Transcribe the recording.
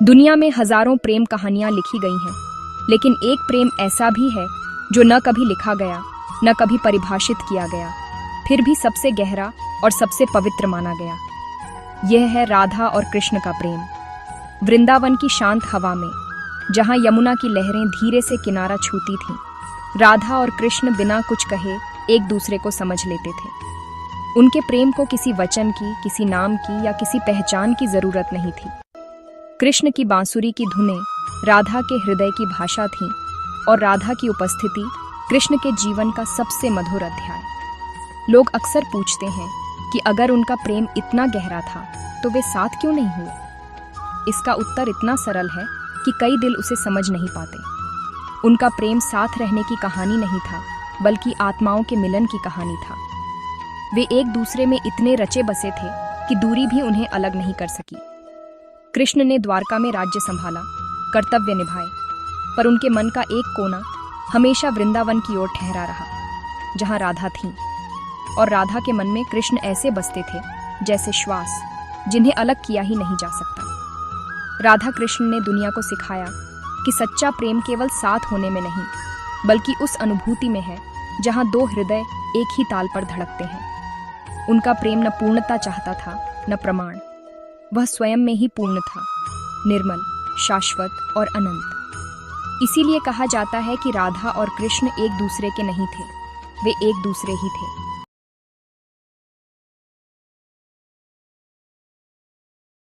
दुनिया में हजारों प्रेम कहानियां लिखी गई हैं, लेकिन एक प्रेम ऐसा भी है जो न कभी लिखा गया, न कभी परिभाषित किया गया, फिर भी सबसे गहरा और सबसे पवित्र माना गया। यह है राधा और कृष्ण का प्रेम। वृंदावन की शांत हवा में, जहां यमुना की लहरें धीरे से किनारा छूती थीं, राधा और कृष्ण बिना कुछ कहे एक दूसरे को समझ लेते थे। उनके प्रेम को किसी वचन की, किसी नाम की या किसी पहचान की जरूरत नहीं थी। कृष्ण की बांसुरी की धुनें राधा के हृदय की भाषा थीं और राधा की उपस्थिति कृष्ण के जीवन का सबसे मधुर अध्याय। लोग अक्सर पूछते हैं कि अगर उनका प्रेम इतना गहरा था तो वे साथ क्यों नहीं हुए। इसका उत्तर इतना सरल है कि कई दिल उसे समझ नहीं पाते। उनका प्रेम साथ रहने की कहानी नहीं था, बल्कि आत्माओं के मिलन की कहानी था। वे एक दूसरे में इतने रचे बसे थे कि दूरी भी उन्हें अलग नहीं कर सकी। कृष्ण ने द्वारका में राज्य संभाला, कर्तव्य निभाए, पर उनके मन का एक कोना हमेशा वृंदावन की ओर ठहरा रहा, जहां राधा थी। और राधा के मन में कृष्ण ऐसे बसते थे जैसे श्वास, जिन्हें अलग किया ही नहीं जा सकता। राधा कृष्ण ने दुनिया को सिखाया कि सच्चा प्रेम केवल साथ होने में नहीं, बल्कि उस अनुभूति में है जहां दो हृदय एक ही ताल पर धड़कते हैं। उनका प्रेम न पूर्णता चाहता था, न प्रमाण। वह स्वयं में ही पूर्ण था, निर्मल, शाश्वत और अनंत। इसीलिए कहा जाता है कि राधा और कृष्ण एक दूसरे के नहीं थे, वे एक दूसरे ही थे।